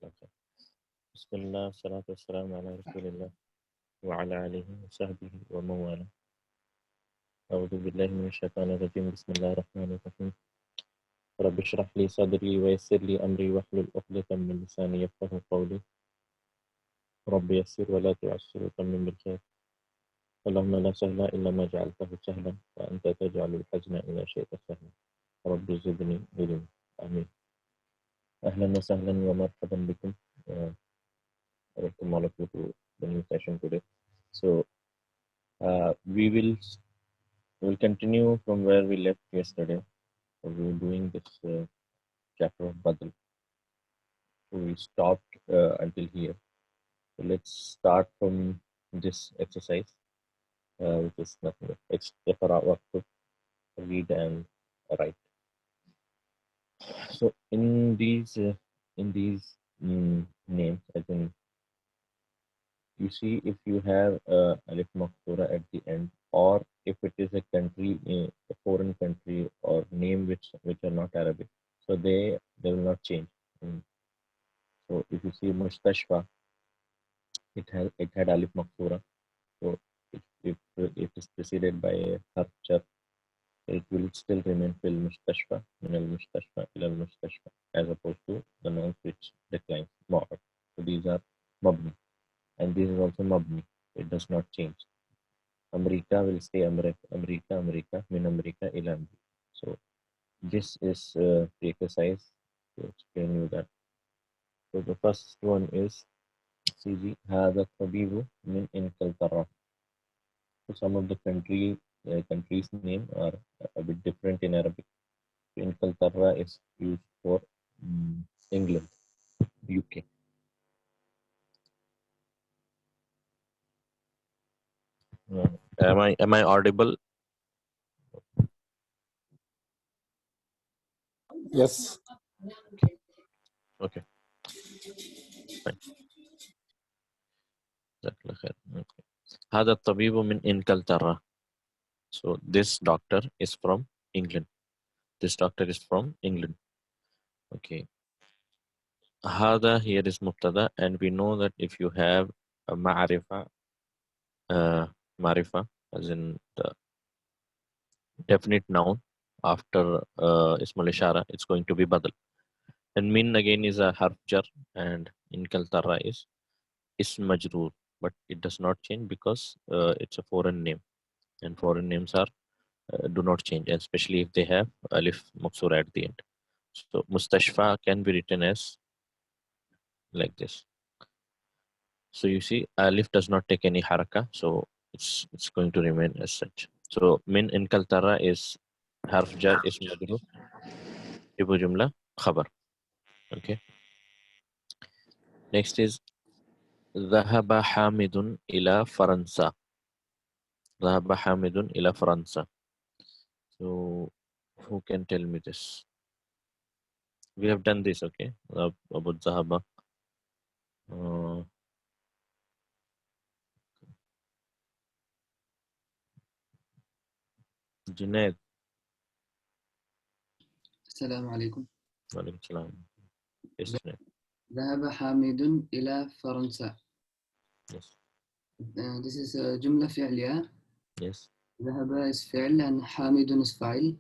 Okay. Bismillah, salatu wassalamu ala rasulillah wa ala alihi wa sahbihi wa mawala. A'udhu billahi minash shaitanir rajim. Bismillahir rahmanir rahim. Rabbi shrah li sadri wa yassir li amri wahlul 'uqdatam min lisani yafqahu qawli. Rabbi yassir wa la tu'assir wa tammim bil khair. Allahumma la sahla illa ma ja'altahu sahlan wa anta taj'alul hazna idha syi'ta sahlan. Rabbi zidni ilma. Amin. Ahlan wa sahlan wa marhaban bikum. Welcome all of you to the new session today. So we will continue from where we left yesterday. So we were doing this chapter of Badr. So we stopped until here. So let's start from this exercise, which is nothing but read and write. So in these names, I think you see if you have alif maqsura at the end, or if it is a country, a foreign country, or name which are not Arabic, so they will not change. So if you see Mustashfa, it had alif maqsura. So if it is preceded by a harf jar, it will still remain fil mustashfa, min al mustashfa, ila al mustashfa, as opposed to the nouns which decline. So these are mabni, and this is also mabni. It does not change. America will stay America, min America, ila America. So this is the exercise to explain you that. So the first one is CG هذا الطبيب من إنكلترا. So some of the countries' name are a bit different in Arabic. Inkaltarra is used for England, UK. Am I audible? Yes. Okay. Fine. هذا الطبيب من إنكلترا. So this doctor is from England. This doctor is from England. Okay. Hada here is mubtada, and we know that if you have a ma'rifa, as in the definite noun after ismul ishara, it's going to be badal. And min again is a harf jar, and inkaltara is ism majroor, but it does not change because it's a foreign name, and foreign names are do not change, especially if they have alif maksura at the end. So mustashfa can be written as like this. So you see, alif does not take any haraka, so it's going to remain as such. So min inkaltara is harf jar ism majroor, ibu jumla khabar. Okay. Next is ذهب حامد إلى فرنسا. ذهب حامد إلى فرنسا. So who can tell me this? We have done this, okay? About ذهب. Junaid. السلام عليكم. وعليكم السلام. Yes, Junaid. ذهب حامد إلى فرنسا. Yes. This is a جملة فعلية. Yes. ذهب is فعل and حامد is فاعل.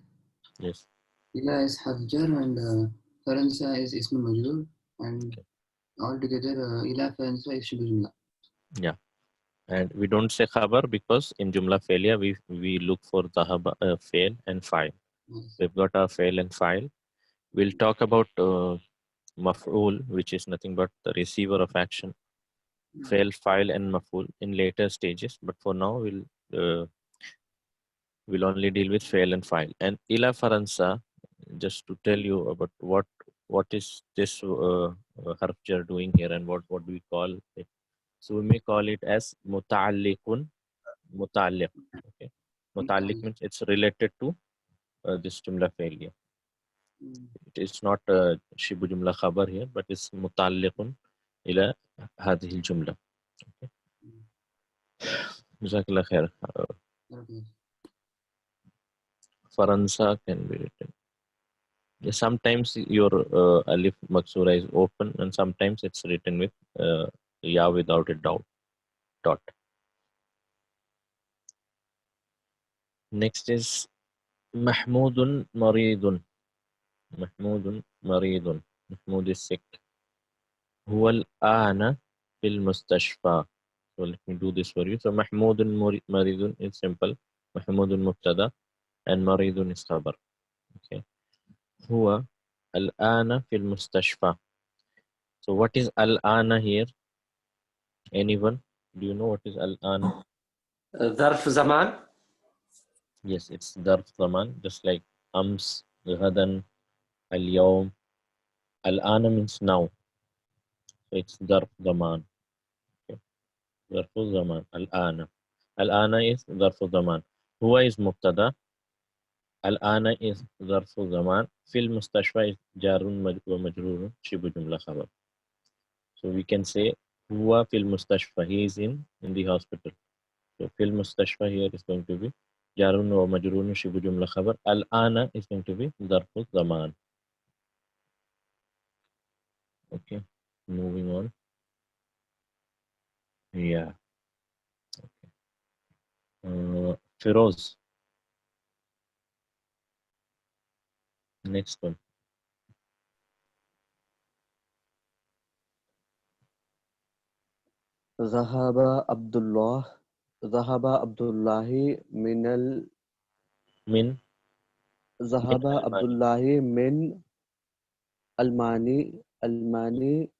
Yes. إلى is حرف جر and فرنسا is اسم مجرور, and all together إلى فرنسا is شبه جملة. Yeah. And we don't say khabar because in jumla failure we look for dhahaba, fail and file. Yes. We've got our fail and file. We'll talk about maf'ul, which is nothing but the receiver of action. Fail, file, and maf'ul in later stages. But for now, we'll only deal with fail and file. And ila faransa, just to tell you about what is this harf jar doing here, and what do we call it? So we may call it as muta'alliqun. Muta'alliq. Okay. Muta'alliq means it's related to this jumla failure. It is not shibu jumla khabar here, but it's muta'alliqun ila hadhihi al-jumla. Okay. Jazakallah khair. Okay. Faransa can be written. Sometimes your alif maksura is open, and sometimes it's written with ya without a dot. Next is Mahmudun Maridun. Mahmudun Maridun. Mahmud is sick. هو الآن في المستشفى. So let me do this for you. So محمود مريض is simple. محمود مبتدا and مريض is خبر. Okay. هو الآن في المستشفى. So what is الآن here? Anyone? Do you know what is الآن? ظرف زمان. Yes, it's ظرف زمان, just like أمس, غدا, اليوم. الآن means now. So it's ظرف زمان. Okay. ظرف زمان. الآن. الآن is ظرف زمان. هو is مبتدا. الآن is ظرف زمان. في المستشفى is جار ومجرور شبه جملة خبر. So we can say هو في المستشفى. He is in the hospital. So في المستشفى here is going to be جار ومجرور شبه جملة خبر. الآن is going to be ظرف زمان. Okay. Moving on. Yeah. Feroz. Next one. ذهب عبد الله ذهب عبد الله من من ذهب عبد ألمانيا. الله من ألماني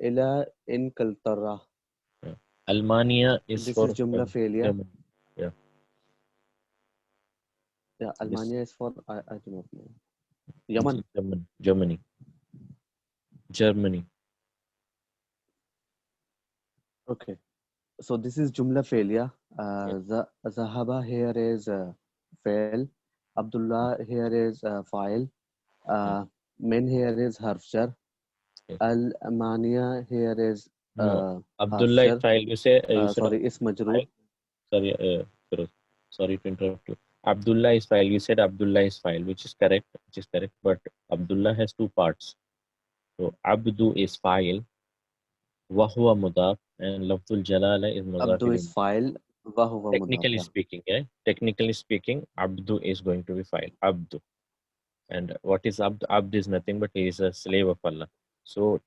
إلى إنجلترا. Yeah. Almania is This is for جملة فعلية. Germany. Yeah. Yeah, This Almania is for I do not know. it's Yemen. German. Germany. Germany. Okay. So this is جملة فعلية. Yeah. ذهب here is فعل. Abdullah here is فاعل. Yeah. من here is حرف جر. Yes. Almania here is No. حرف Abdullah is جر. file. You said Sorry, اسم Abdullah is مجرور. file. Sorry, Feroz. Sorry to interrupt you. Abdullah is file. You said Abdullah is file, which is correct. Which is correct. But Abdullah has two parts. So Abdu is file. Wahwa mudaf and lafzul jalala is mudaf Abdu is ilayh. file. وهو مضاف. Technically speaking, technically speaking, Abdu is going to be file. Abdu. And what is Abd? Abd is nothing but he is a slave of Allah. So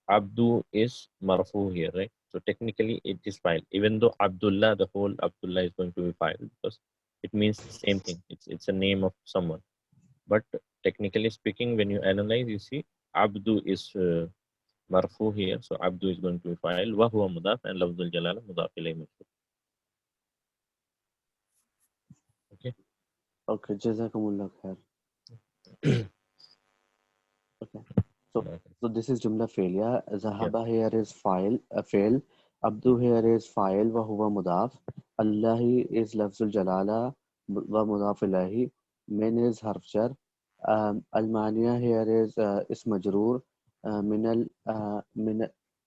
Abdu is marfu here, right? So technically it is file. Even though Abdullah, the whole Abdullah is going to be file because it means the same thing. It's a name of someone. But technically speaking, when you analyze, you see Abdu is marfu here. So Abdu is going to be file. Wa huwa mudaf and lafzul jalala mudaf ilayhi mansub. Okay. Okay, جزاكم الله خير. Okay. So Okay. so this is جملة فعلية. Yeah. ذهب here is file فعل. عبدو here is file وهو مضاف. الله is لفظ الجلالة ومضاف إليه. من is حرف جر. ألمانيا here is اسم مجرور. من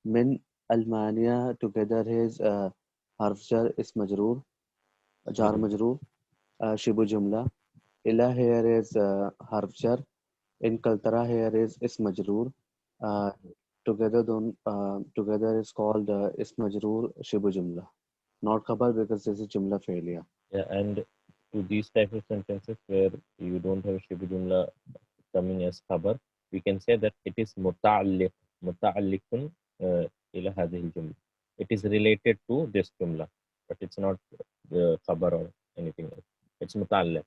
من ألمانيا together is حرف جر اسم مجرور جار مجرور شبه جملة. إلى here is حرف جر. Inkaltara here is majroor. Uh, together is called is majroor shibu jumla. Not khabar because this is jumla failure. Yeah, and to these type of sentences where you don't have Shibu Jumla coming as khabar, we can say that it is muta'alliqun ila hadhihi jumla. It is related to this jumla, but it's not the khabar or anything else. It's muta'alliq.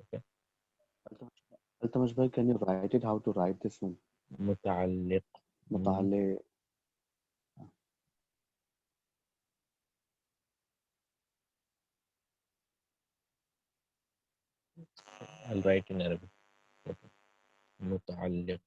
Okay. Altamash bhai, can you write it? How to write this one? Muta'alliq. Muta'alli. I'll write in Arabic. Okay. Muta'alliq.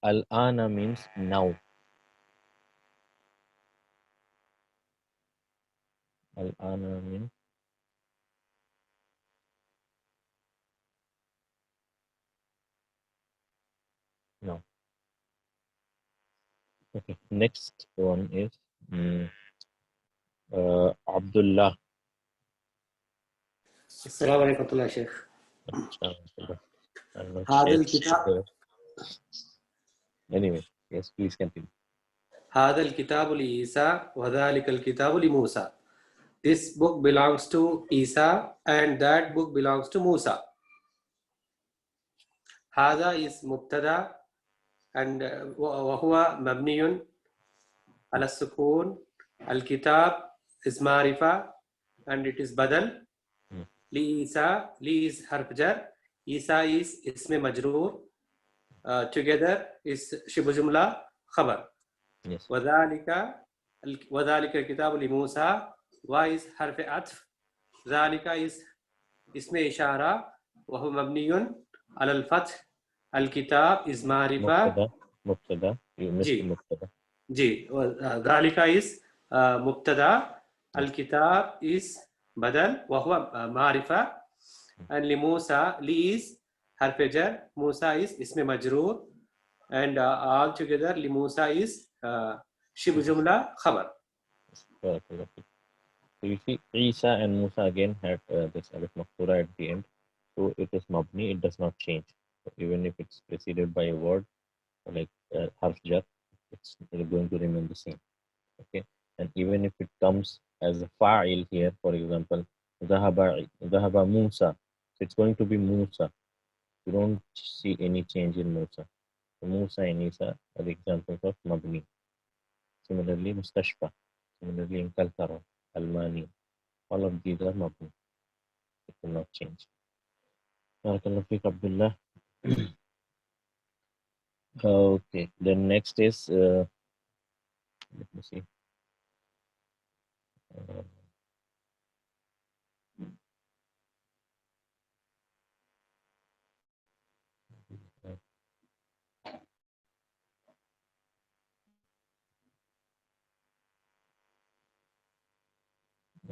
Al-ana means now. Al-ana means Okay. Next one is Abdullah. السلام عليكم ورحمة الله شيخ. I'm not هذا yet الكتاب sure. Anyway, yes, please continue. هذا الكتاب لعيسى وذلك الكتاب لموسى. This book belongs to Isa and that book belongs to Musa. هذا is مبتدا and وهو مبني على السكون. الكتاب is معرفة and it is بدل. لعيسى لي is حرف جر. عيسى is اسم مجرور. Together is شبه جملة خبر. Yes. وذلك الكتاب لموسى و is حرف عطف. ذلك is اسم إشارة وهو مبني على الفتح. الكتاب is معرفة. مبتدا. You missed the جي مبتدا. جي ذلك is مبتدا. الكتاب is بدل وهو معرفة. and لموسى لي is حرف جر. موسى is اسم مجرور and all together لموسى is شبه جملة خبر. So you see, Isa and Musa again had this alif maqsura at the end. So it is mabni, it does not change. So even if it's preceded by a word like harf jar, it's going to remain the same. Okay, and even if it comes as a fa'il here, for example, dhahaba Musa, so it's going to be Musa. You don't see any change in Musa. So Musa and Isa are the examples of mabni. Similarly, mustashfa. Similarly, in kaltara, almani. All of these are mabni. It will not change. Barakallahu feek, Abdullah. Okay, then next is, let me see.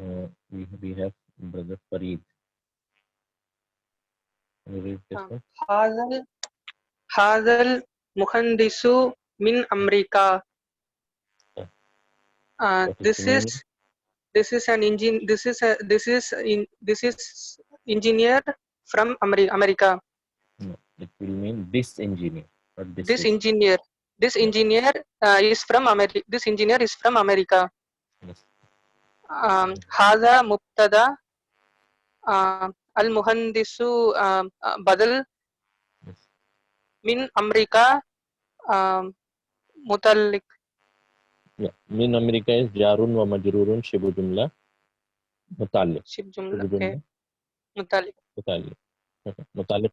Uh, we have brother Farid. Can you read this one? هذا المهندس من أمريكا. What is the meaning? This is an engine. This is engineer from America. No, it will mean this engineer, not this This is. engineer is from America. This engineer is from America. Yes. هذا مبتدا. المهندس بدل Yes. من أمريكا. متعلق. Yeah. Min America is jarun wa majrurun shibu jumla mutaliq. شبه جملة. Okay. متعلق. Mutaliq. Okay. Mutaliq.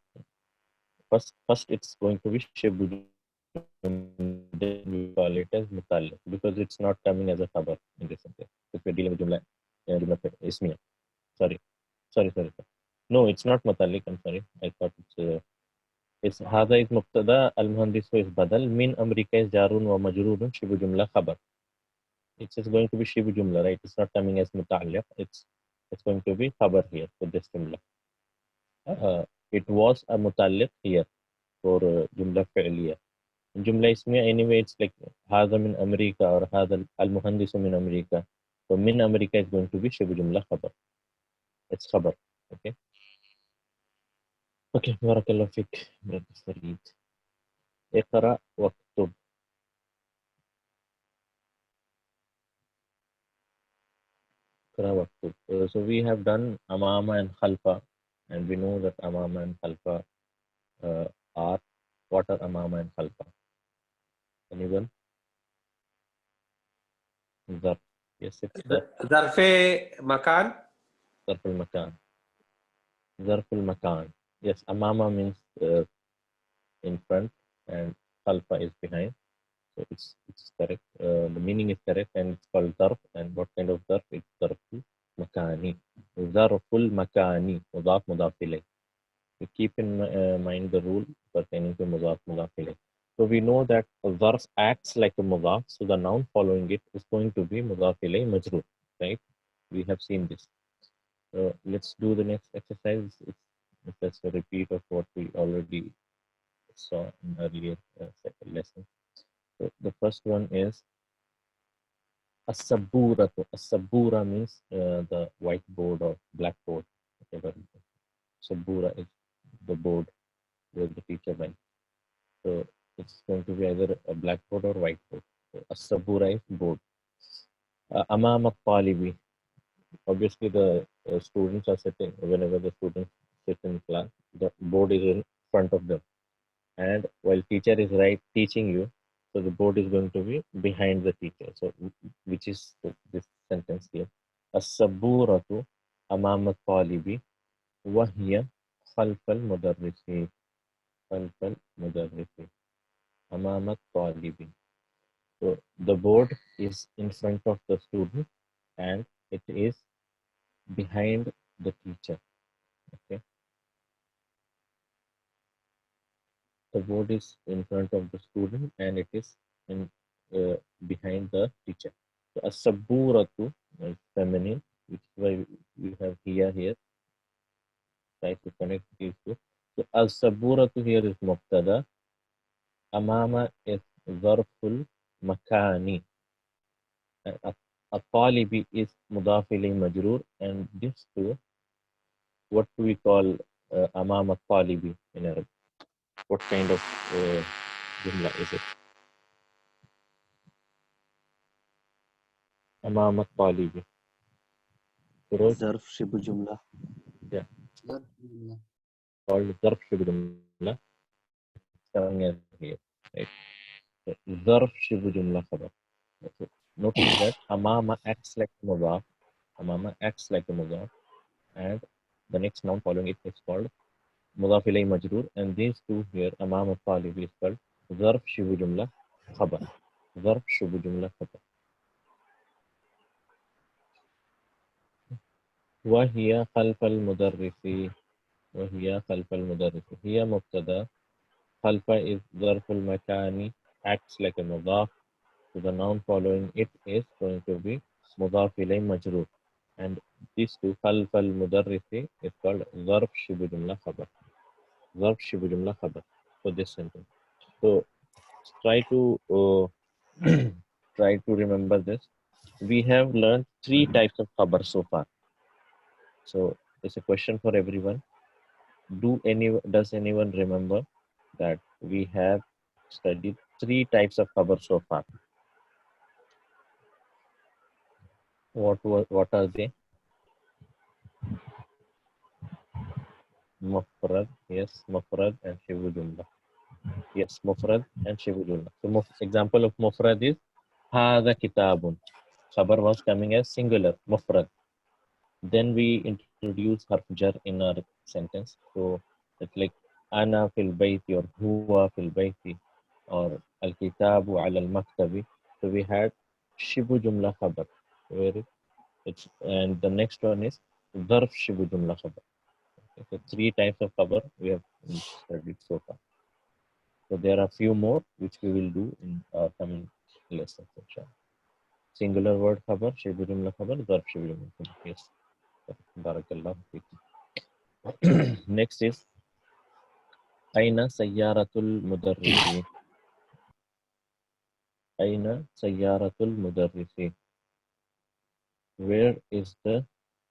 First it's going to be shibu jumla. Then we call it as mutaliq because it's not coming as a khabar in this sentence. If we're dealing with jumla ismiya. Sorry. No, it's not mutaliq. I'm sorry. I thought it's هذا is مبتدا المهندس is badal min America is jarun wa majrurun shibu jumla khabar. It's just going to be shibu jumla, right? It's not coming as muta'alliq. It's going to be khabar here for this jumla. It was a muta'alliq here for jumla fi'liya. In jumla ismiya, anyway, it's like هذا من أمريكا or هذا المهندس من أمريكا. So min America is going to be shibu jumla khabar. It's khabar. Okay. Okay. Barakallahu fik. اقرأ واكتب. So we have done amama and khalfa, and we know that amama and khalfa are, what are amama and khalfa? Anyone? Zarf. Yes, it's ظرف مكان. Zarf al-Makan. Zarf al-Makan. Yes, amama means in front and khalfa is behind. So it's correct. The meaning is correct and it's called zarf. And what kind of zarf? It's zarful makani. Zarful makani. Mudaf mudaf ilayh. You keep in mind the rule pertaining to mudaf mudaf ilayh. So we know that a zarf acts like a mudaf. So the noun following it is going to be mudaf ilayh majroor. Right? We have seen this. So let's do the next exercise. It's just a repeat of what we already saw in earlier lesson. So the first one is as-sabura. As-sabura means the whiteboard or blackboard, whatever. Sabura is the board where the teacher writes. So it's going to be either a blackboard or whiteboard. So as-sabura is board. Amama talibi. Obviously, the students are sitting, whenever the students sit in class, the board is in front of them. And while teacher is teaching you, so the board is going to be behind the teacher. So which is this sentence here. As-saburatu amama talibi wa hiya khalf al-mudarrisi. Khalf al-mudarrisi. Amama talibi. So the board is in front of the student and it is behind the teacher. Okay. The board is in front of the student and it is in behind the teacher. So as-saburatu is feminine, which is why we have here. Try to connect these two. So as-saburatu here is mubtada. Amama is zarful makani. At-talibi is mudaf ilayhi majroor, and these two, what do we call amama talibi in Arabic? What kind of jumla is it? Amama talibi. Firoz? ظرف شبه جملة. Yeah, ظرف جملة. called zarf shibh jumla. Coming in here, right? So, zarf shibh jumla khabar. So, notice that amama acts like a mudaf. Amama acts like a mudaf, and the next noun following it is called mudaf ilay majroor, and these two here, amama talib, is called zarf shibh jumla khabar. Zarf shibh jumla khabar. وهي خلف المدرس. وهي خلف المدرس. هي مبتدا. خلف is ظرف المكان, acts like a mudaf. So the noun following it is going to be mudaf ilay majroor. And these two, خلف المدرس, is called ظرف شبه جملة خبر. ظرف شبه جملة خبر for this sentence. So try to try to remember this. We have learned 3 types of khabar so far. So it's a question for everyone. Does anyone remember that we have studied 3 types of khabar so far? What are they? Mufrad, yes, mufrad and shibu jumla. Yes, mufrad and shibu jumla. So example of mufrad is hadha kitabun. Khabar was coming as singular, mufrad. Then we introduce harf jar in our sentence. So it's like ana fil bayti or huwa fil bayti or al kitabu ala al maktabi. So we had shibu jumla khabar. Where and the next one is dharf shibu jumla khabar. Okay, so 3 types of khabar we have studied so far. So there are few more which we will do in our coming lessons. Singular word khabar, shibu jumla khabar, dharf shibu jumla khabar. Yes. Barakallah. Next is Aina Sayyaratul Mudarrisi. Aina Sayyaratul Mudarrisi. Where is the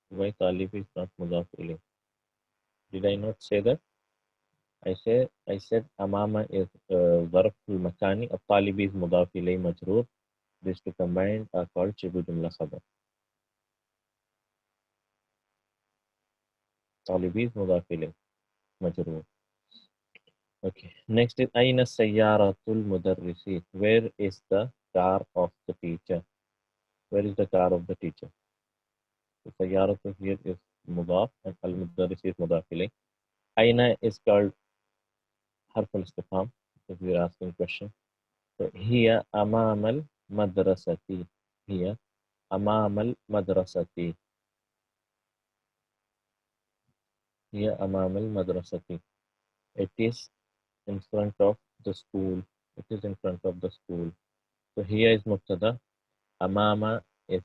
why Talib is not mudaf ilayh? Did I not say that? I said Amama is Zarful Makani, a Talib is mudaf ilayh majroor. These two combined are called Shibu Jumla Khabar. Talib is mudaf ilayh majroor. Okay. Next is Aina Sayyaratul Mudarrisi. Where is the car of the teacher? Where is the car of the teacher? So Sayyaratu here is mudaf and Al Mudarris is mudaf ilayh. Aina is called harf al istifham if we are asking question. So Hiya amamal madrasati. Hiya amamal madrasati. Hiya amamal madrasati. It is in front of the school. It is in front of the school. So here is mubtada. Amama is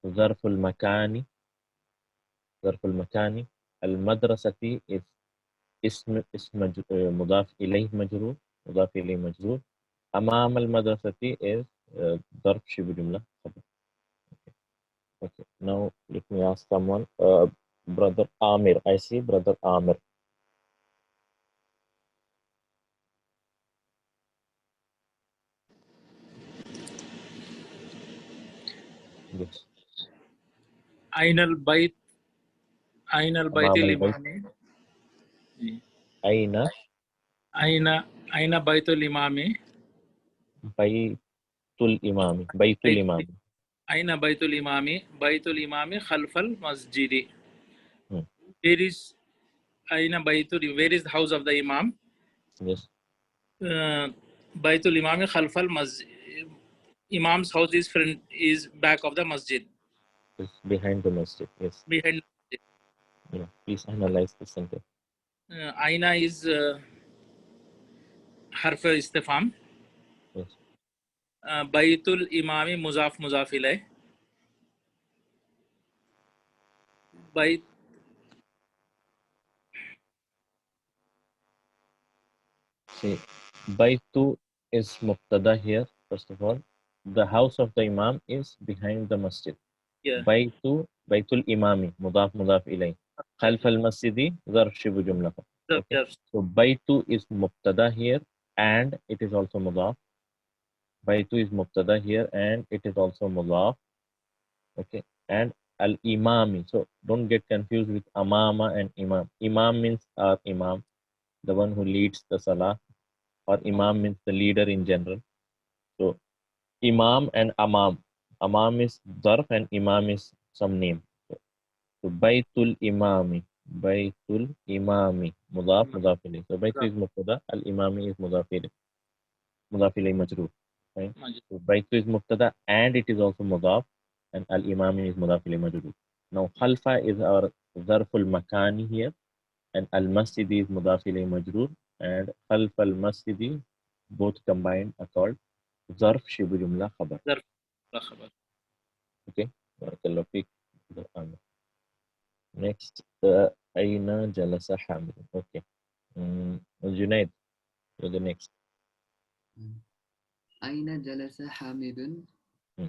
zarful makani. Zarful makani. Al madrasati is اسم مضاف إليه مجرور. مضاف إليه مجرور. أمام المدرسة is ظرف شبه جملة خبر. Okay, now let me ask someone. Brother Amir, I see brother Amir. Yes. أين البيت أمام البيت. الإمامي أين أين بيت الإمامي بيت الإمام. بيت بيت الإمام. أين بيت الإمامي خلف المسجد. Hmm. Where is where is the house of the Imam? Yes. Baitul Imam خلف المسجد. Imam's house is back of the masjid. It's behind the masjid. Yes. Behind the masjid. Yeah. Please analyze the sentence. Aina is harf istifham. Yes. Baitul Imami muzaf muzaf ilayh. Bait See, Baitu is Mubtada here, first of all. The house of the Imam is behind the masjid. yeah. Baitul Imami, mudaf mudaf ilay. Khalf al masjidi, zarf shibu jumla. Okay. So Baitu is Mubtada here and it is also mudaf. Baitu is Mubtada here and it is also mudaf. Okay. And al Imami. So don't get confused with Amama and Imam. Imam means our Imam, the one who leads the Salah, or Imam means the leader in general. So Imam and Amam. Amam is Zarf and Imam is some name. So Baitul Imami. Baitul Imami. Mudaf, Mudaf ilayh. So Baitu is Mubtada. Al Imami is Mudaf ilayh. Mudaf ilayh majroor. Right? So Baitu is Mubtada and it is also Mudaf. And Al Imami is Mudaf ilayh majroor. Now Khalfa is our Zarful Makani here. And Al Masjidi is Mudaf ilayh majroor. And Khalf al Masjidi, both combined are called Zarf Shibu Jumla Khabar. Okay. Barakallahu feek. Next, Aina Jalasa Hamid. Okay. Junaid, you're the next. Aina Jalasa Hamidun. Hmm.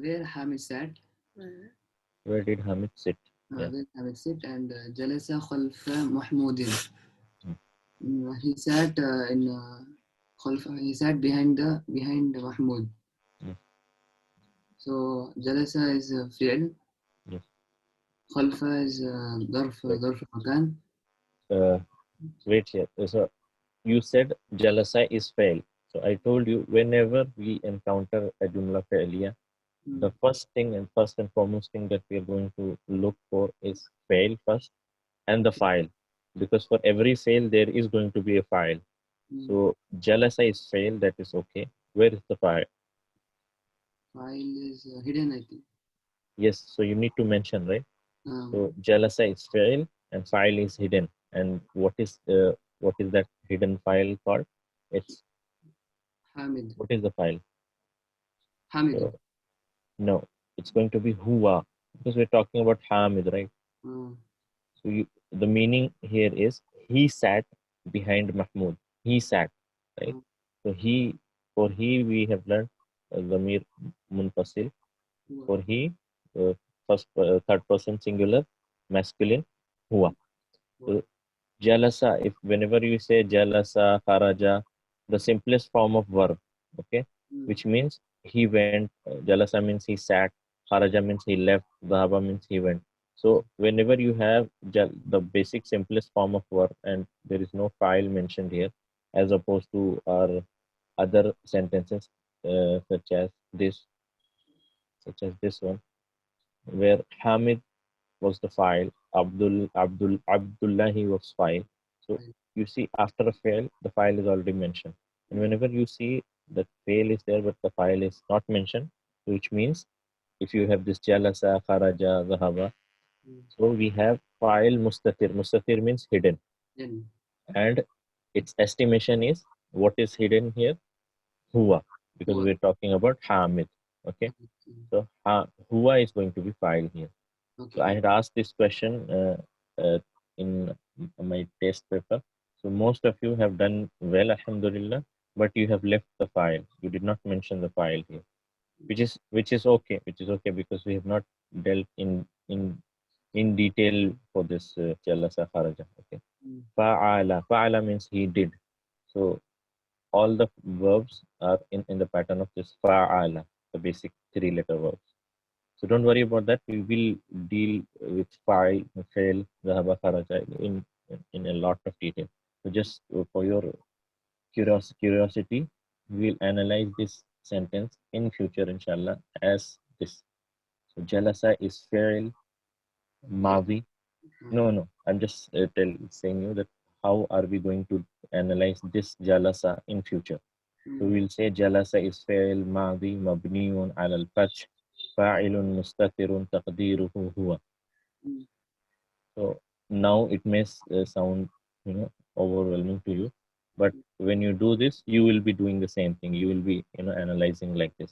Where Hamid sat. Where did Hamid sit? Yeah. Where Hamid sit and Jalasa Khalfa Mahmudin. He sat he sat behind Mahmud. So Jalasa is fi'l. Yes. Khalfa is ظرف مكان. Wait here. So you said Jalasa is fail. So I told you whenever we encounter a Jumla Fa'liya, the first and foremost thing that we are going to look for is fail first and the file. Because for every fail there is going to be a file. So Jalasa is fail, that is okay. Where is the file? File is hidden, I think. Yes, so you need to mention, right? So Jalasa is fail and file is hidden. And what is that hidden file called? It's Hamid. What is the file? Hamid. So, no, it's going to be Huwa because we're talking about Hamid, right? So the meaning here is he sat behind Mahmud. He sat, right? So for he we have learned Zamir Munfasil. For he, third person singular, masculine, Huwa. So Jalasa, if whenever you say Jalasa, Kharaja, the simplest form of verb, okay, which means he went, Jalasa means he sat, Kharaja means he left, Dhahaba means he went. So whenever you have the basic simplest form of verb and there is no file mentioned here, as opposed to our other sentences such as this one, where Hamid was the file, Abdullahi was file. So you see after a fail, the file is already mentioned. And whenever you see that fail is there but the file is not mentioned, which means if you have this Jalasa, Kharaja, Zahaba, so we have file Mustatir. Mustatir means hidden. And its estimation is what is hidden here? Huwa, because we're talking about Hamid. Okay. So Huwa is going to be file here. So I had asked this question in my test paper. So most of you have done well, alhamdulillah. but you have left the file. You did not mention the file here, which is okay, because we have not dealt in detail for this jalasa kharaja. Okay, fa'ala means he did. So all the verbs are in the pattern of this fa'ala, the basic 3-letter verbs. So don't worry about that. We will deal with fa'il, fail, dhahaba, kharaja in a lot of detail. So just for your curiosity, we will analyze this sentence in future, inshallah, as this. So jalasa is fail, mavi. No. I'm just saying you that how are we going to analyze this jalasa in future. So we'll say jalasa is fail, mavi, mabniun ala al-fath, fa'ilun mustatirun taqdiruhu huwa. So now it may sound, overwhelming to you, but when you do this, you will be doing the same thing. You will be, analyzing like this.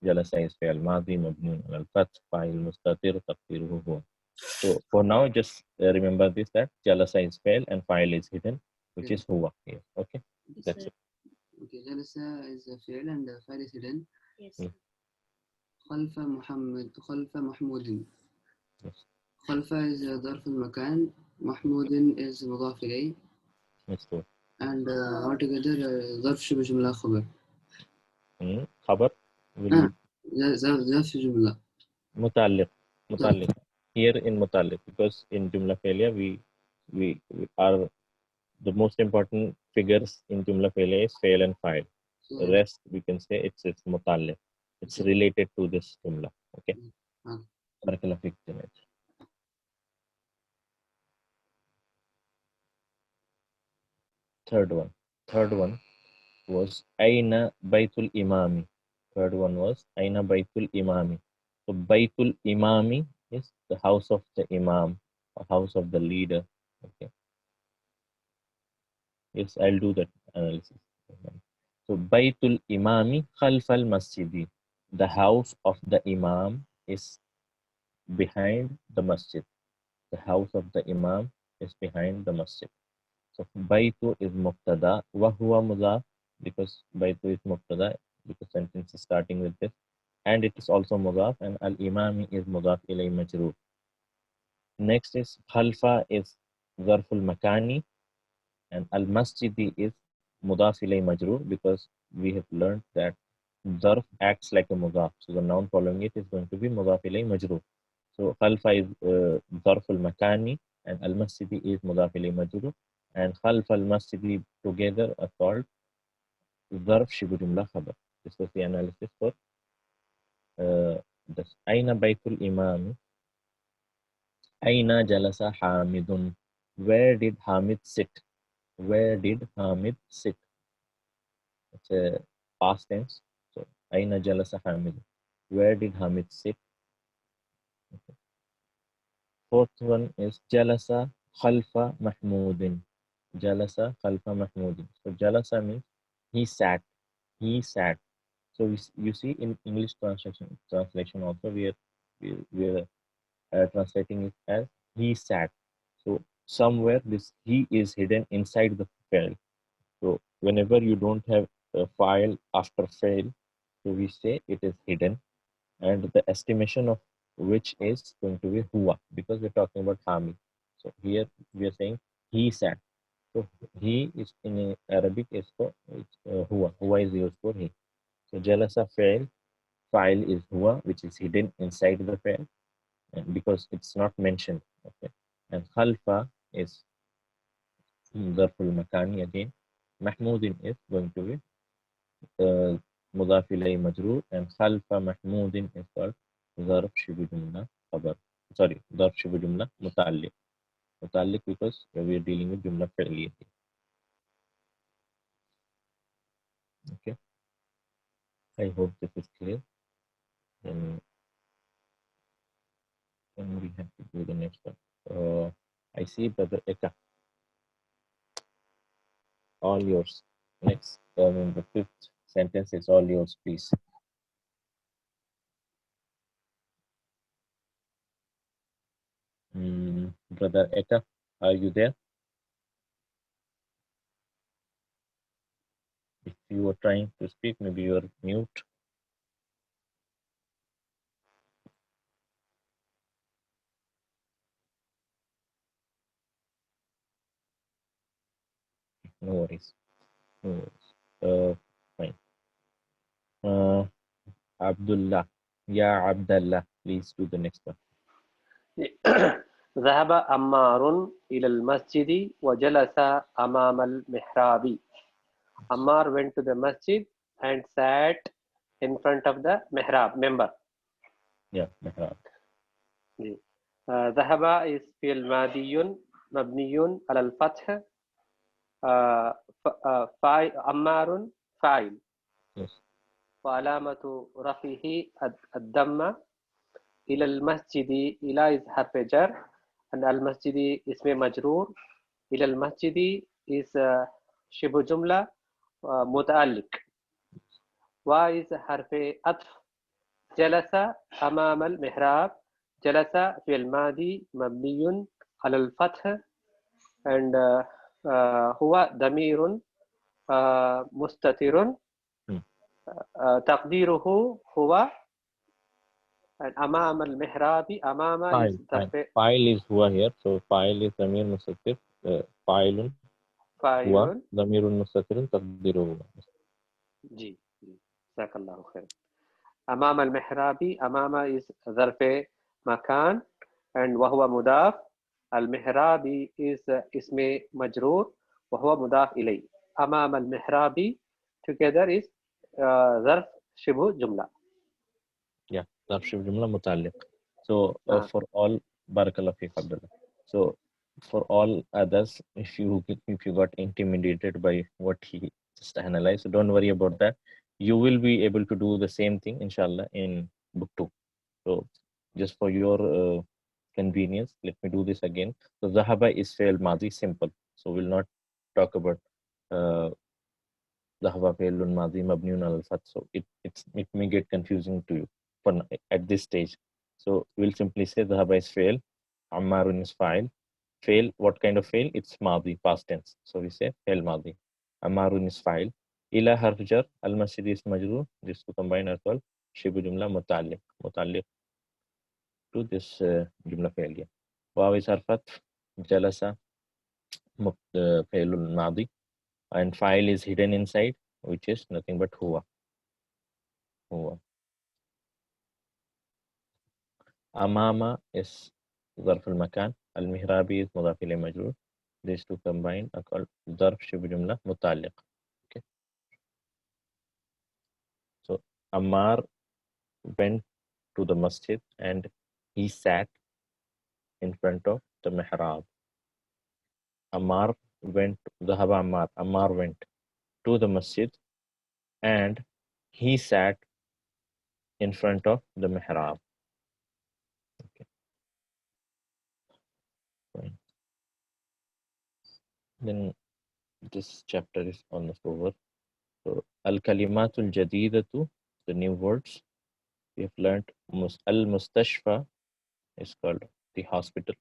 Jalasa is fi'al madhi mabniun ala al-fath, fa'il mustatir taqdiruhu huwa. So for now, just remember this, that jalasa is fi'al and fa'il is hidden, which is huwa here. Okay, that's it. Okay, jalasa is a fi'l and the fa'il is hidden. Yes. خلف محمود. Yes. خلف is ظرف المكان. محمود is مضاف إليه. Yes, so, and altogether ظرف شبه جملة خبر. خبر will ظرف جملة. متعلق. Here in mutaliq, because in jumla failure we are the most important figures in jumla failure is fail and file. The rest we can say it's mutaliq. It's related to this jumla. Okay. Barakallahu fik, Junaid. Third one was Aina Baitul Imami. Third one was Aina Baitul Imami. So Baitul Imami is the house of the Imam, a house of the leader. Okay. Yes, I'll do that analysis. So Baitul Imami Khalf al Masjidi. The house of the Imam is behind the masjid. The house of the Imam is behind the masjid. So Baitu is Mubtada, wa huwa mudaf, because Baitu is Mubtada, because sentence is starting with this, and it is also mudaf, and al Imami is mudaf ilay majroor. Next is Khalfa is Zarful Makani, and al Masjidi is mudaf ilay majroor, because we have learned that Zarf acts like a mudaf. So the noun following it is going to be mudaf ilay majroor. So Khalfa is Zarful Makani, and al Masjidi is mudaf ilay majroor. And khalf al-masjidi together are called zarf shibu jumla khabar. This was the analysis for this. Aina Baitul Imam, Aina Jalasa Hamidun. Where did Hamid sit? Where did Hamid sit? It's a past tense. So Aina Jalasa Hamidun. Where did Hamid sit? Okay. Fourth one is Jalasa Khalfa Mahmudin. Jalasa Khalfa Mahmudin. So Jalasa means he sat. He sat. So you see in English translation also we are translating it as he sat. So somewhere this he is hidden inside the file. So whenever you don't have a file after fail, so we say it is hidden, and the estimation of which is going to be huwa, because we're talking about Hamid. So here we are saying he sat. So he is in Arabic is for huwa. Huwa is used for he. So jalasa fail, file is huwa, which is hidden inside the file, and because it's not mentioned. Okay. And khalfa is zarful makani again. Mahmudin is going to be mudaf ilay majroor, and khalfa mahmudin is called zarf shibu jumla khabar. Sorry, zarf shibu jumla muta'alliq. Muta'alliq because we are dealing with jumla fi'liya. Okay. I hope this is clear. Then we have to do the next one. I see Brother Eka. All yours. Next, the fifth sentence is all yours, please. Brother Eka, are you there? You were trying to speak, maybe you are mute. No worries. No worries. Fine. Abdullah. Ya Abdullah. Please do the next one. ذهب عمار إلى المسجد وجلس أمام المحراب. Ammar went to the masjid and sat in front of the mihrab, member. Yeah, mihrab. ذهب is فعل ماضي مبني على الفتح. عمار فاعل. Yes. وعلامة رفعه الضمة. إلى المسجد إلى is حرف جر and المسجد اسم مجرور. إلى المسجد is شبه جملة متعلق. و is حرف عطف. جلس أمام المحراب. جلس في الماضي مبني على الفتح and هو ضمير مستتر. تقديره هو أمام المحراب. أمام is file is huwa here, so file is ضمير مستتر. فاعل هو ضمير مستتر تقديره هو. جي جزاك الله خير. أمام المحراب. أمام is ظرف مكان and وهو مضاف. المحراب is اسم مجرور وهو مضاف إليه. أمام المحراب together is ظرف شبه جملة. Yeah, ظرف شبه جملة متعلق. So for all, barakallah fiik Abdullah. So for all others, if you got intimidated by what he just analyzed, so don't worry about that. You will be able to do the same thing, inshallah, in book 2. So just for your convenience, let me do this again. So Zahaba is fail Madi, simple. So we'll not talk about Zahaba failun Madi mabniun al fath. So it may get confusing to you for at this stage. So we'll simply say Zahaba is fail, Ammarun is fa'il. Fail, what kind of fail? It's Madi, past tense. So we say fail Madi. Ammarun is fa'il. Ila harf jar, al masjid is majroor. This to combine as well. Shibu jumla muta'alliq. Muta'alliq to this jumla failure. Waw is harfat, jalasa, failul Madi. And file is hidden inside, which is nothing but huwa. Huwa. Amama is ظرف المكان. المهرابي is مضاف إليه مجرور. These two combined are called ظرف شبه جملة متعلق. Okay. So Ammar went to the masjid and he sat in front of the mihrab. Ammar went. ذهب Ammar. Ammar went to the masjid and he sat in front of the mihrab. Okay. Fine. Then this chapter is almost over. So Al-Kalimatul Jadidatu, the new words. We have learned Al-Mustashfa is called the hospital.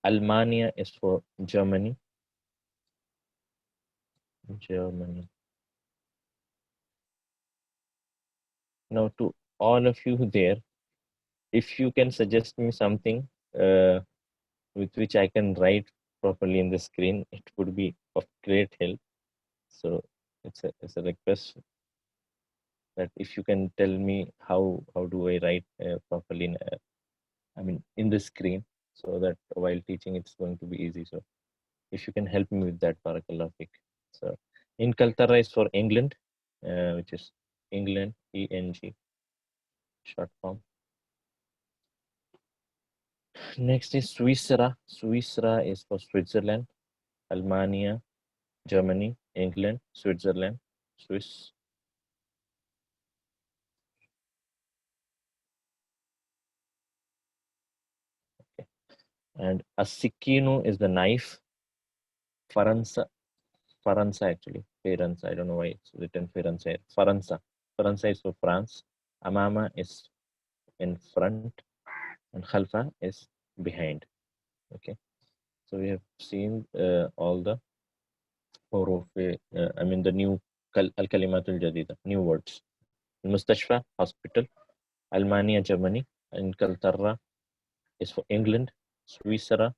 Almania is for Germany. Germany. Now to all of you there, if you can suggest me something with which I can write properly in the screen, it would be of great help. So it's a request that if you can tell me how do I write properly in the screen, so that while teaching it's going to be easy. So if you can help me with that, barakallah fik. So in Kaltara is for England, which is England, ENG, short form. Next is Swisra. Swisra is for Switzerland, Almania, Germany, England, Switzerland, Swiss. Okay. And Asikino is the knife. Faransa actually. Faransa. I don't know why it's written Faransa. Faransa. Faransa is for France. Amama is in front. And Khalfa is behind. Okay. So we have seen all the the new الكلمات الجديدة, new words. المستشفى, hospital. Almania, Germany. Inglaterra is for England. Switzerland,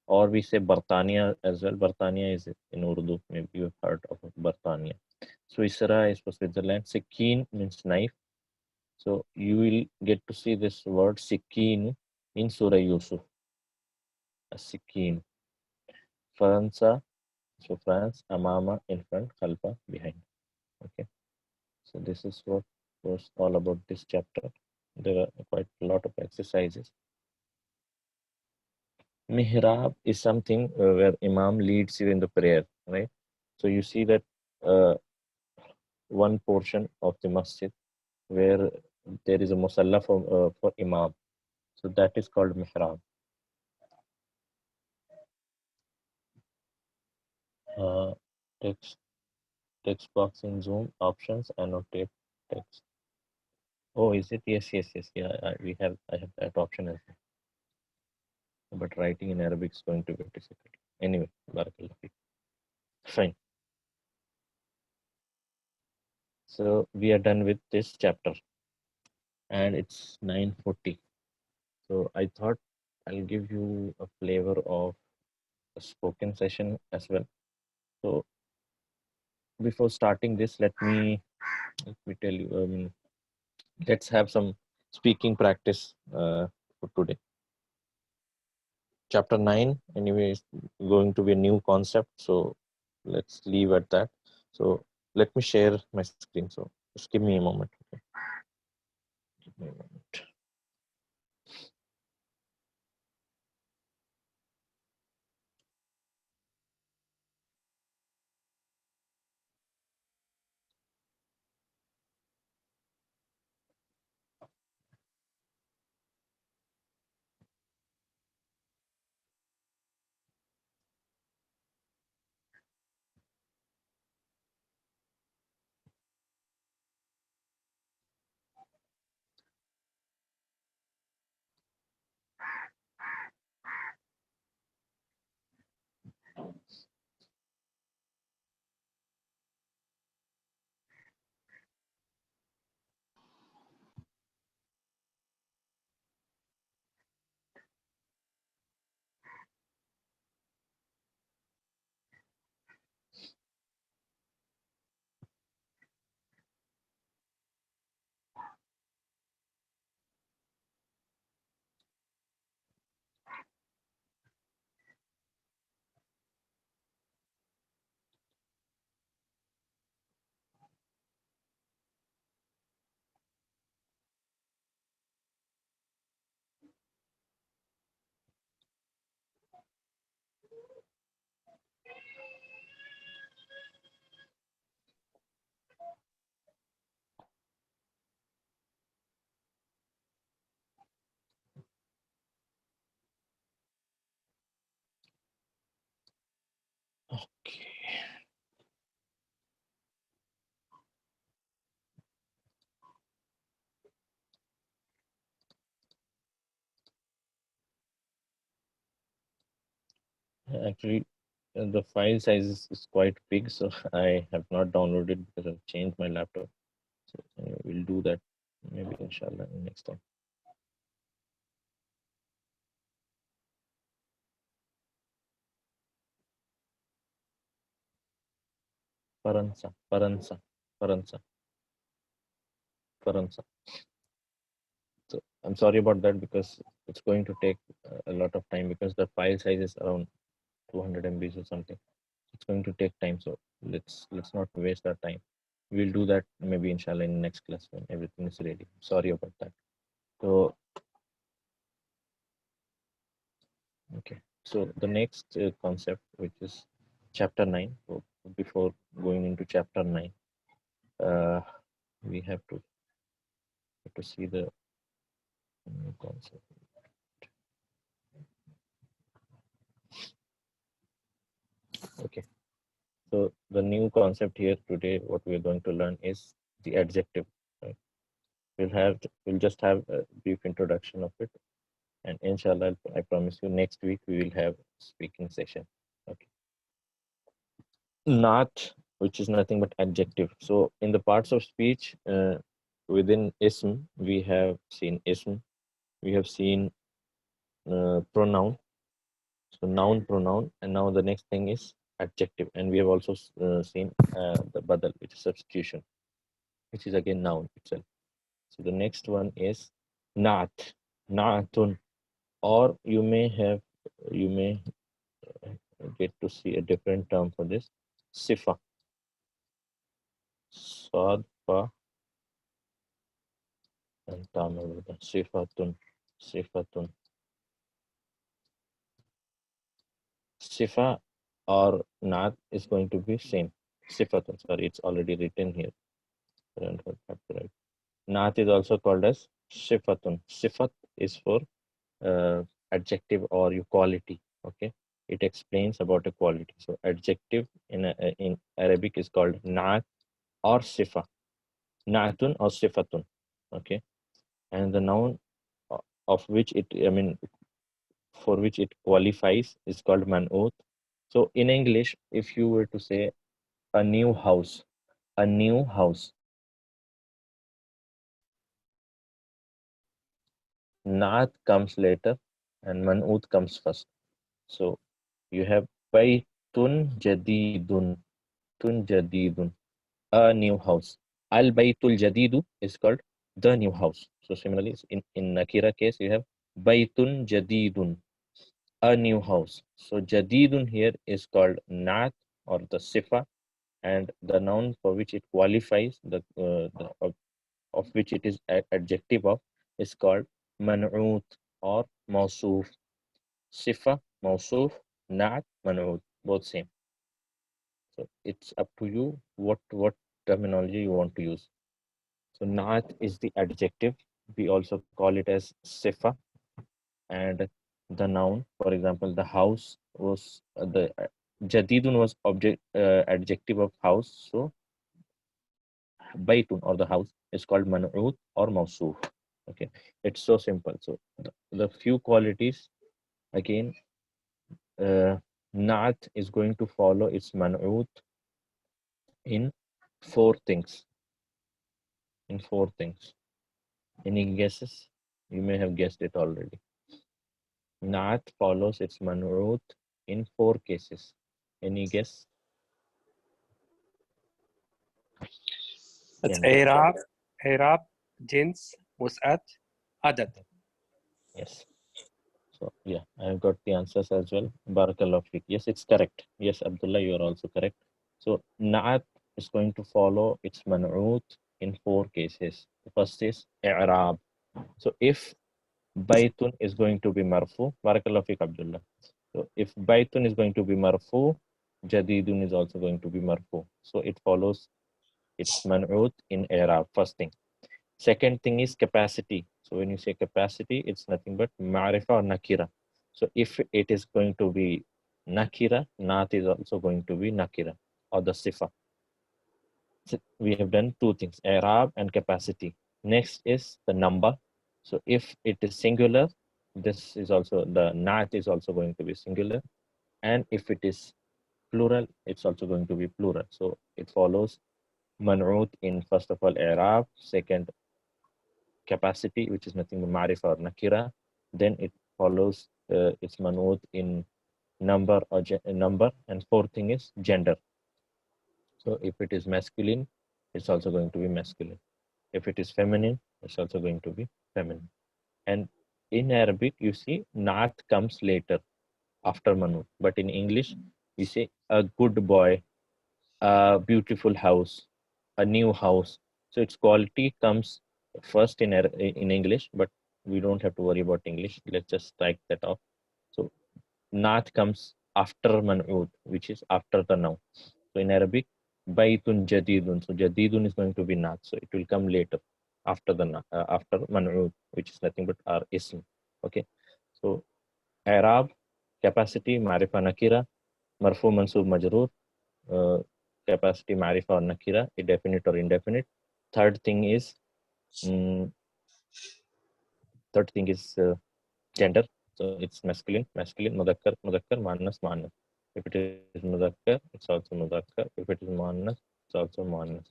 or we say Bartania as well. Bartania is in Urdu. Maybe you've heard of Bartania. Switzerland is for Switzerland. Sikin means knife. So you will get to see this word Sikin in Surah Yusuf. A Sikin. Faransa, so France. Amama in front. Khalfa behind. Okay. So this is what was all about this chapter. There are quite a lot of exercises. Mihrab is something where Imam leads you in the prayer, right? So you see that one portion of the masjid where there is a musalla for Imam. So that is called Mihrab. Text box in Zoom, options, annotate text. Oh, is it? Yes. Yeah, I have that option as well. But writing in Arabic is going to be difficult. Anyway, barakallah feek. Fine. So we are done with this chapter, and it's 9:40. So I thought I'll give you a flavor of a spoken session as well. So before starting this, let me tell you. Let's have some speaking practice for today. Chapter 9, anyway, is going to be a new concept. So let's leave at that. So let me share my screen. So just give me a moment. Okay? Give me a moment. Okay. Actually, the file size is quite big, so I have not downloaded because I've changed my laptop. So anyway, we'll do that maybe inshallah next time. Faransa, Faransa, Faransa, Faransa. So I'm sorry about that because it's going to take a lot of time because the file size is around 200 MBs or something. It's going to take time, so let's not waste our time. We'll do that maybe inshallah in the next class when everything is ready. Sorry about that. So okay, so the next concept, which is chapter 9. So before going into chapter 9, we have to see the concept. Okay, so the new concept here today, what we're going to learn is the adjective. Right? We'll just have a brief introduction of it, and inshallah, I promise you, next week we will have speaking session. Okay. Not which is nothing but adjective. So in the parts of speech within ism, we have seen ism, we have seen pronoun, so noun, pronoun, and now the next thing is adjective, and we have also seen the badal, which is substitution, which is again noun itself. So the next one is naat, naatun, or you may get to see a different term for this, sifa, sad, fa, and tamil, sifatun, sifatun. Sifa or naat is going to be same. Sifatun, sorry, it's already written here. I don't have to write. Naat is also called as sifatun. Sifat is for adjective or your quality. Okay, it explains about a quality. So adjective in Arabic is called naat or sifa. Naatun or sifatun. Okay, and the noun of which it, I mean, for which it qualifies is called man'ut. So in English, if you were to say a new house, a new house, naat comes later and man'ut comes first. So you have baytun jadidun, tun jadidun, a new house. Al baytul jadidu is called the new house. So similarly, in nakira case, you have baytun jadidun, a new house. So jadidun here is called naat or the sifa, and the noun for which it qualifies, of which it is adjective of, is called man'ut or mausuf. Sifa, mausuf, naat, man'ut, both same. So it's up to you what terminology you want to use. So naat is the adjective. We also call it as sifa, and the noun, for example, the house was the jadidun was adjective of house. So baytun or the house is called man'ut or mausuf. Okay, it's so simple. So the few qualities again, naat is going to follow its man'ut in four things. In four things. Any guesses? You may have guessed it already. Naat follows its man'ut in four cases. Any guess? It's Gender. Arab, Jins, Wus'at, Adad. Yes. So yeah, I've got the answers as well. Barakallahu fiik. Yes, it's correct. Yes, Abdullah, you are also correct. So Naat is going to follow its man'ut in four cases. The first is i'rab. So if baytun is going to be marfu, barakallahu fiik, Abdullah. So if baytun is going to be marfu, jadidun is also going to be marfu. So it follows its man'ut in i'rab, first thing. Second thing is capacity. So when you say capacity, it's nothing but ma'rifa or nakira. So if it is going to be nakira, naat is also going to be nakira or the sifa. So we have done two things, i'rab and capacity. Next is the number. So if it is singular, this is also, the naat is also going to be singular. And if it is plural, it's also going to be plural. So it follows man'ut in, first of all, i'rab, second capacity, which is nothing but ma'rifa or nakira. Then it follows its man'ut in number or number, and fourth thing is gender. So if it is masculine, it's also going to be masculine. If it is feminine, it's also going to be feminine. And in Arabic, you see naat comes later after man'ut, but in English, we say a good boy, a beautiful house, a new house. So its quality comes first in English, but we don't have to worry about English. Let's just strike that off. So naat comes after man'ud, which is after the noun. So in Arabic, baytun jadidun. So jadidun is going to be naat. So it will come later after the after man'ud, which is nothing but our ism. Okay. So Arab, capacity, marifa nakira, marfu mansub majroor, capacity, marifa or nakira, definite or indefinite. Third thing is gender. So it's masculine, masculine, mudakkar, mudakkar, muannas, muannas. If it is mudhakkar, it's also mudhakkar. If it is muannas, it's also muannas.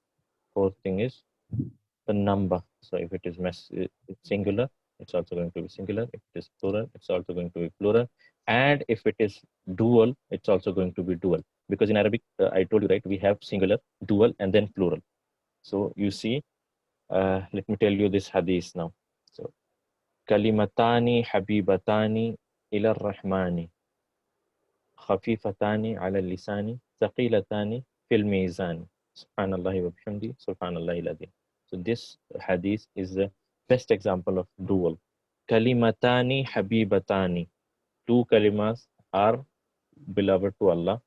Fourth thing is the number. So if it is singular, it's also going to be singular. If it is plural, it's also going to be plural. And if it is dual, it's also going to be dual. Because in Arabic, I told you, right, we have singular, dual, and then plural. So you see, let me tell you this hadith now. So, kalimatani habibatani ila rahmani خفيفتان على اللسان ثقيلتان في الميزان سبحان الله وبحمده سبحان الله العظيم. So this hadith is the best example of dual. Kalimatani habibatani. Two kalimas are beloved to Allah.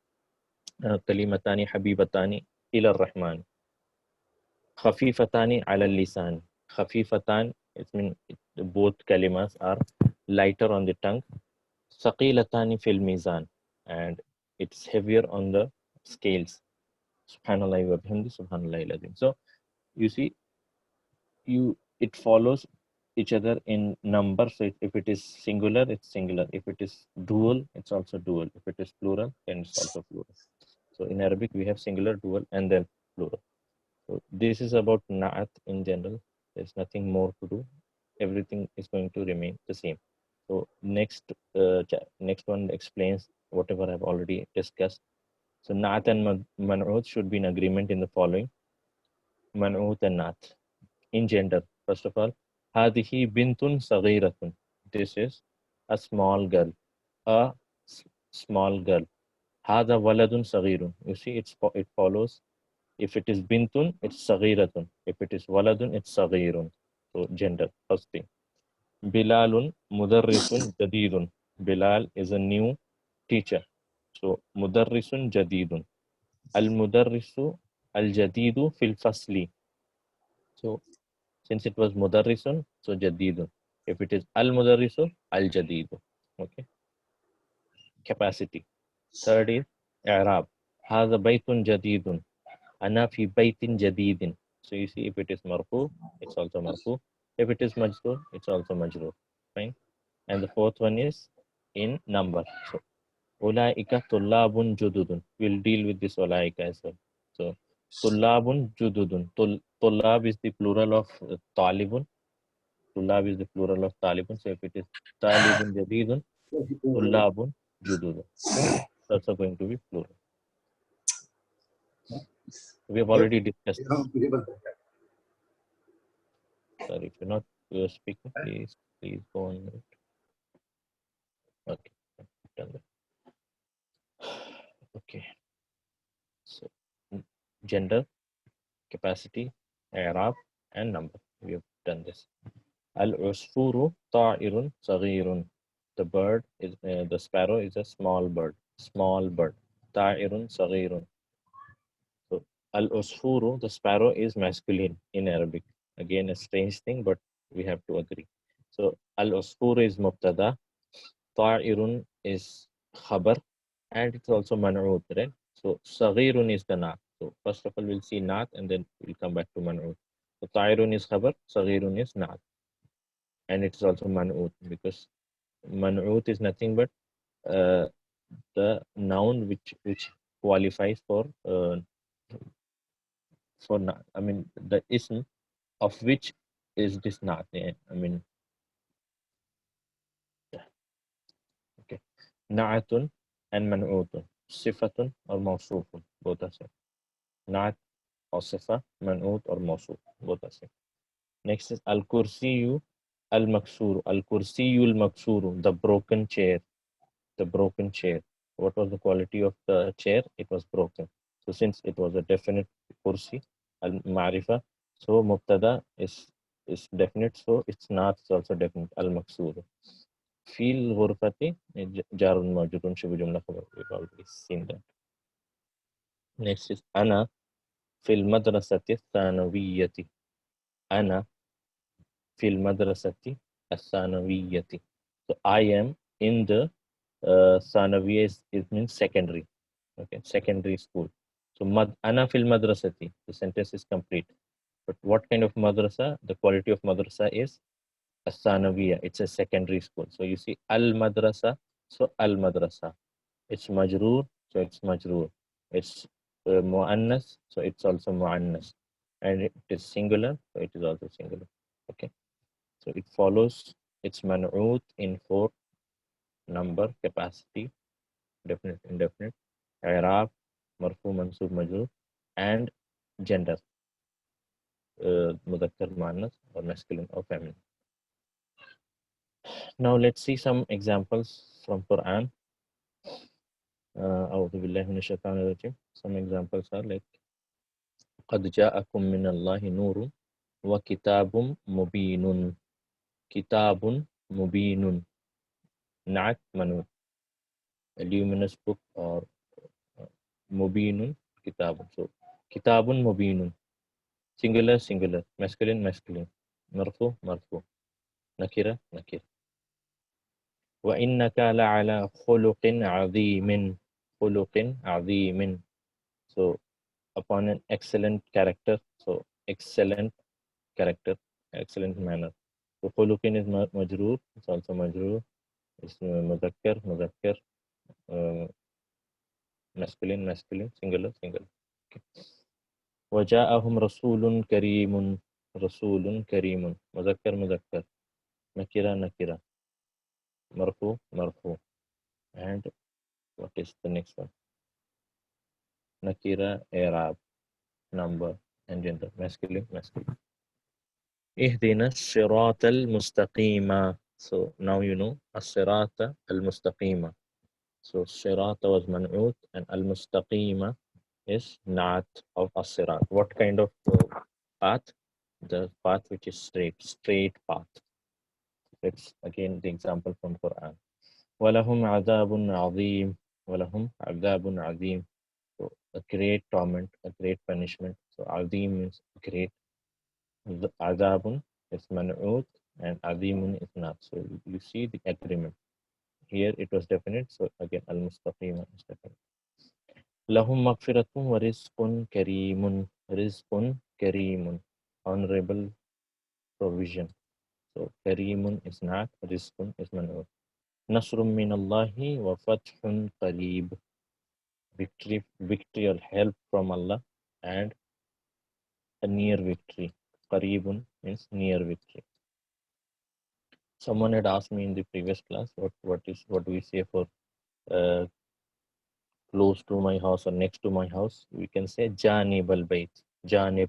Kalimatani habibatani ila rahman. Khafifatani ala lisan. Khafifatan, it means both kalimas are lighter on the tongue. Saqilatani fil mizan, and it's heavier on the scales. Subhanallah wa bihamdi, subhanallah al-azim. So you see, it follows each other in number. So if it is singular, it's singular. If it is dual, it's also dual. If it is plural, then it's also plural. So in Arabic, we have singular, dual, and then plural. So this is about na'at in general. There's nothing more to do. Everything is going to remain the same. So next one explains whatever I've already discussed. So na'at and man'ut should be in agreement in the following. Man'ut and na'at. In gender, first of all, hadihi bintun saghiratun. This is a small girl. A small girl. Hada waladun saghirun. You see, it follows. If it is bintun, it's saghiratun. If it is waladun, it's saghirun. So gender, first thing. Bilalun mudarrisun jadidun. Bilal is a new teacher. So mudarrisun jadidun. Al mudarrisu al jadidu fil fasli. So since it was mudarrisun, so jadidun. If it is al mudarrisu, al jadidu. Okay. Capacity. Third is i'rab. Hadha baytun jadidun. Ana fi baytin jadidin. So you see, if it is marfu, it's also marfu. If it is majrur, it's also majrur. Fine. And the fourth one is in number. So ulaika tullabun jududun. We'll deal with this ulaika as well. So tullabun jududun. Tullab is the plural of talibun. Tullab is the plural of talibun. So if it is talibun jadidun, tullabun jududun. It's also going to be plural. We have already discussed this. Sorry, if you're not speaking, please go on mute. Okay, done that. Okay, so gender, capacity, i'rab, and number. We have done this. Al-usfuru ta'irun saghirun. The bird is the sparrow is a small bird. Small bird. Ta'irun saghirun. So al-usfuru, the sparrow, is masculine in Arabic. Again, a strange thing, but we have to agree. So al-usfuru is mubtada. Ta'irun is khabar, and it's also man'ut, right? So saghirun is the naat. So first of all, we'll see naat, and then we'll come back to man'ut. So ta'irun is khabar, saghirun is naat, and it's also man'ut, because man'ut is nothing but the noun which qualifies for I mean the ism of which is this naat. I mean, okay, na'atun and man'utun, sifatun or mawsufun, both are same. Naat or sifa, man'ut or mawsuf, both are same. Next is al-kursiyu al-maksuru. Al-kursiyu al-maksuru, the broken chair. The broken chair. What was the quality of the chair? It was broken. So since it was a definite kursi, al-ma'rifa, so mubtada is definite, so its naat is also definite, al-maksuru. Fil ghurfati jarun majrun shibu jumla khabar. We've already seen that. Next is ana fil madrasati thanawiyyati. Ana fil madrasati thanawiyyati. So I am in the Sanawiyya is means secondary. Okay, secondary school. So ana fil madrasati, the sentence is complete. But what kind of madrasa? The quality of madrasa is a Sanawiyya. It's a secondary school. So you see al madrasa. So al madrasa. It's majroor. so it's majroor. It's muannas, so it's also muannas, and it is singular, so it is also singular. Okay, so it follows it's man'ut in 4: number, capacity, definite, indefinite, i'rab, marfu, mansub, majroor, and gender, mudhakkar, muannas, or masculine or feminine. Now let's see some examples from Quran. أعوذ بالله من الشيطان الرجيم. Some examples are like قد جاءكم من الله نور وكتاب مبين. كتاب مبين, نعت منوط, a luminous book, or مبين كتاب. So كتاب مبين, singular, singular, masculine, masculine, مرفوع, مرفوع, نكرة, نكرة. وإنك لعلى خلق عظيم. خلق عظيم, so upon an excellent character, so excellent character, excellent manner. So khuluqin is majroor, it's also majroor. It's mudhakkar, mudhakkar, masculine, masculine, singular, singular. Okay. وجاءهم رسول كريم. رسول كريم, مذكر, مذكر, nakira, nakira, marfu, marfu. And what is the next one? Nakira, i'rab, number, and gender, masculine, masculine. اهدنا الصراط المستقيم. So now you know الصراط المستقيم. So الصراط was man'ut, and al-mustaqima is na'at of as-sirat. What kind of path? The path which is straight, straight path. Let's again the example from Quran. وَلَهُمْ عَذَابٌ عَظِيمٌ. وَلَهُمْ عَذَابٌ عَظِيمٌ. So a great torment, a great punishment. So azim means great. Azabun is man'ut, and azimun is not. So you see the agreement. Here it was definite, so again al-mustaqima is definite. Lahum maghfiratun wa rizqun karimun. Rizqun karimun, honorable provision. So karimun is not, rizqun is man'ut. Nasrum min Allahi wa fathun qareeb. Victory, victory or help from Allah, and a near victory. Qareebun means near victory. Someone had asked me in the previous class what do we say for close to my house or next to my house. We can say janib al bayt, janib,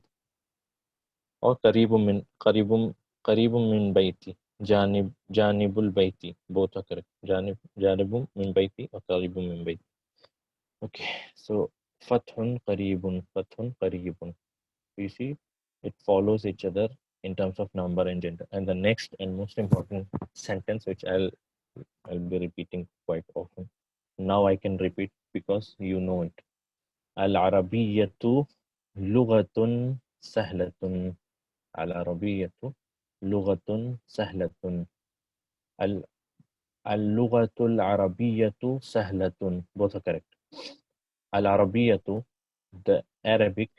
or qaribum min bayti, janibul bayti. Both are correct. Janibum min bayti or qaribum min bayti. Okay, so fathun qaribun. You see, it follows each other in terms of number and gender. And the next and most important sentence, which I'll be repeating quite often. Now I can repeat because you know it. Al-Arabiyyatu lughatun sahlatun. Al-Arabiyyatu lughatun sahlatun. Al-Lughatul Arabiyyatu sahlatun. Both are correct. Al-Arabiyyatu, the Arabic,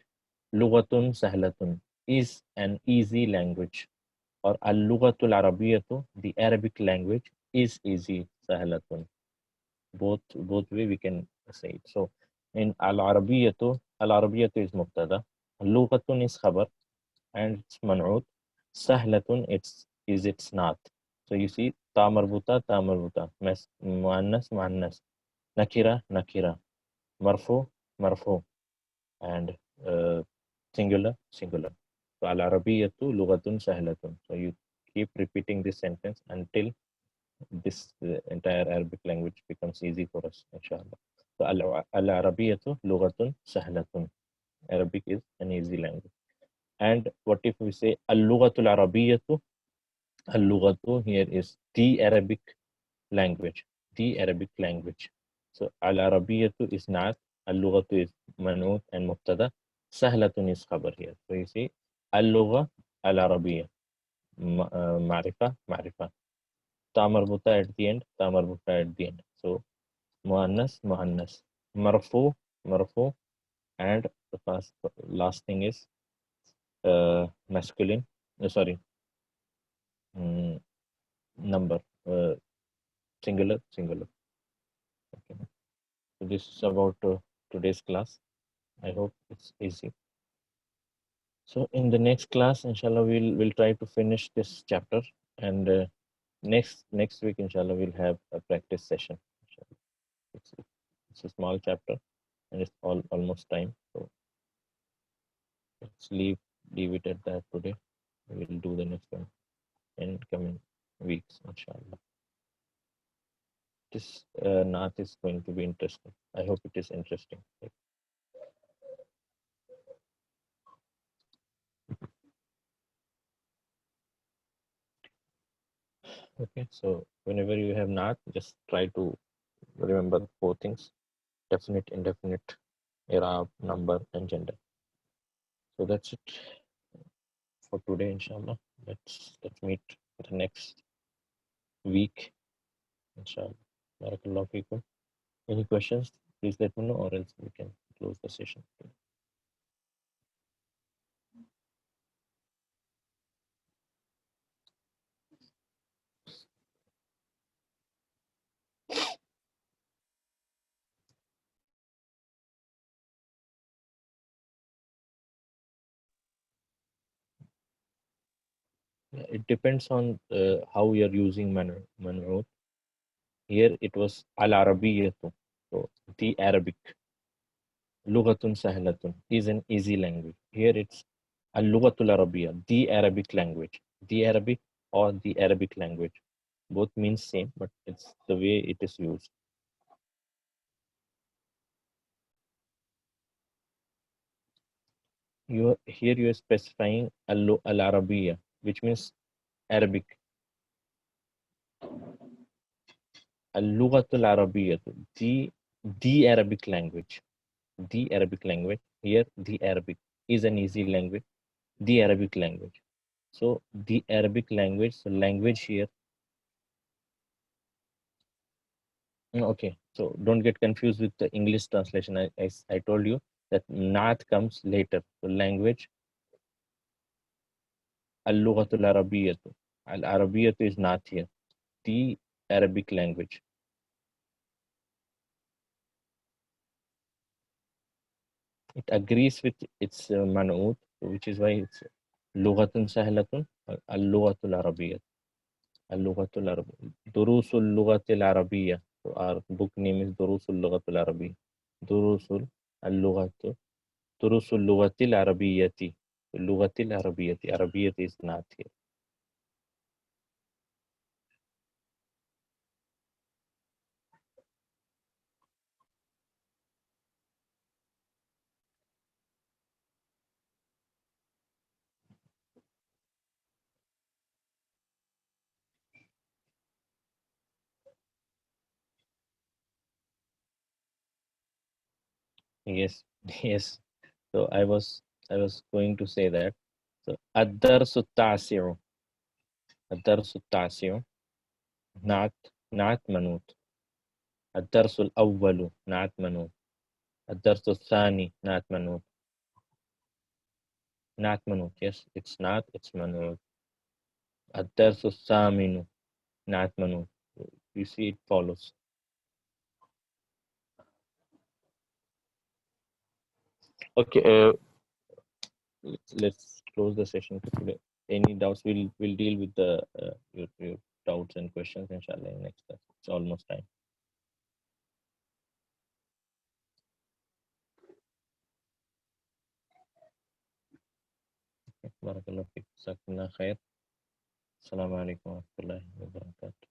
lughatun sahlatun, is an easy language. Or al-lughatul arabiyyatu, the Arabic language, is easy, sahlatun. Both way we can say it. So in al-arabiyyatu is mubtada, lughatun is khabar, and it's man'ut. Sahlatun, it's not. So you see, ta marbuta, muannas, muannas, nakira, nakira, marfu, marfu, and singular, singular. So al-arabiyyatu lughatun sahlatun. So you keep repeating this sentence until this entire Arabic language becomes easy for us, inshallah. So al-arabiyyatu lughatun sahlatun. Arabic is an easy language. And what if we say al-lughatul arabiyyatu? Al-lughatu here is the Arabic language. The Arabic language. So al-arabiyyatu is not, al-lughatu is man'ut and mubtada. Sahlatun is khabar here. So you see al-lugha al-arabiyya. Ma'rifa, ma'rifa. Ta marbuta at the end, ta marbuta at the end. So muannas, muannas. Marfu, marfu. And the last thing is masculine. Sorry. Number. Singular, singular. Okay. So this is about today's class. I hope it's easy. So in the next class, inshallah, we'll try to finish this chapter, and next week, inshallah, we'll have a practice session. Inshallah. It's a small chapter, and it's almost time. So let's leave it at that today. We'll do the next one in coming weeks, inshallah. This Nath is going to be interesting. I hope it is interesting. Okay, so whenever you have Nath, just try to remember the 4 things: definite, indefinite, i'rab, number, and gender. So that's it for today, inshallah. Let's meet the next week, inshallah. Barakallahu feekum. Any questions? Please let me know, or else we can close the session. It depends on how you are using man'ut. Here it was al-arabiyyatu, so the Arabic. Lughatun sahlatun is an easy language. Here it's al-lughatul arabiyya, the Arabic language. The Arabic or the Arabic language. Both means same, but it's the way it is used. Here you are specifying al-arabiyya, which means Arabic. Al-lughatul arabiyya, the Arabic language. The Arabic language. Here the Arabic is an easy language. The Arabic language. So the Arabic language, so language here. Okay, so don't get confused with the English translation. I told you that Naat comes later. So language, Al-Lughatul Arabiyyatu. Al-Arabiyyatu is Naat here. The Arabic language. It agrees with its man'ut, which is why it's Lughatun Sahlatun, Al-Lughatul Arabiyyat. Al-Lughatul Arabiyyat. Durusul Lughatil Arabiyya. So our book name is Durusul Lughatul Arabiyya. Durusul Al-Lughatul. Durusul Lughatil Arabiyyati. Lughatil Arabiyyati. Arabiyyat is not here. Yes, yes. So I was going to say that. So ad-darsu at-tasi'u. Ad-darsu at-tasi'u. Not manut. الدرس الأول not منوط. الدرس الثاني not منوط. Not منوط. Yes, it's not, it's منوط. الدرس الثامن not منوط. You see, it follows. Okay, let's close the session for today. Any doubts? We'll deal with the your doubts and questions, inshallah, in next class. It's almost time. Barakallahu feek. Jazakumullah khair. Assalamu alaikum wa rahmatullahi wa barakatuh.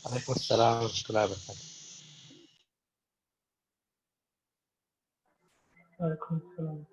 عليكم السلام ورحمة الله وبركاته. وعليكم السلام.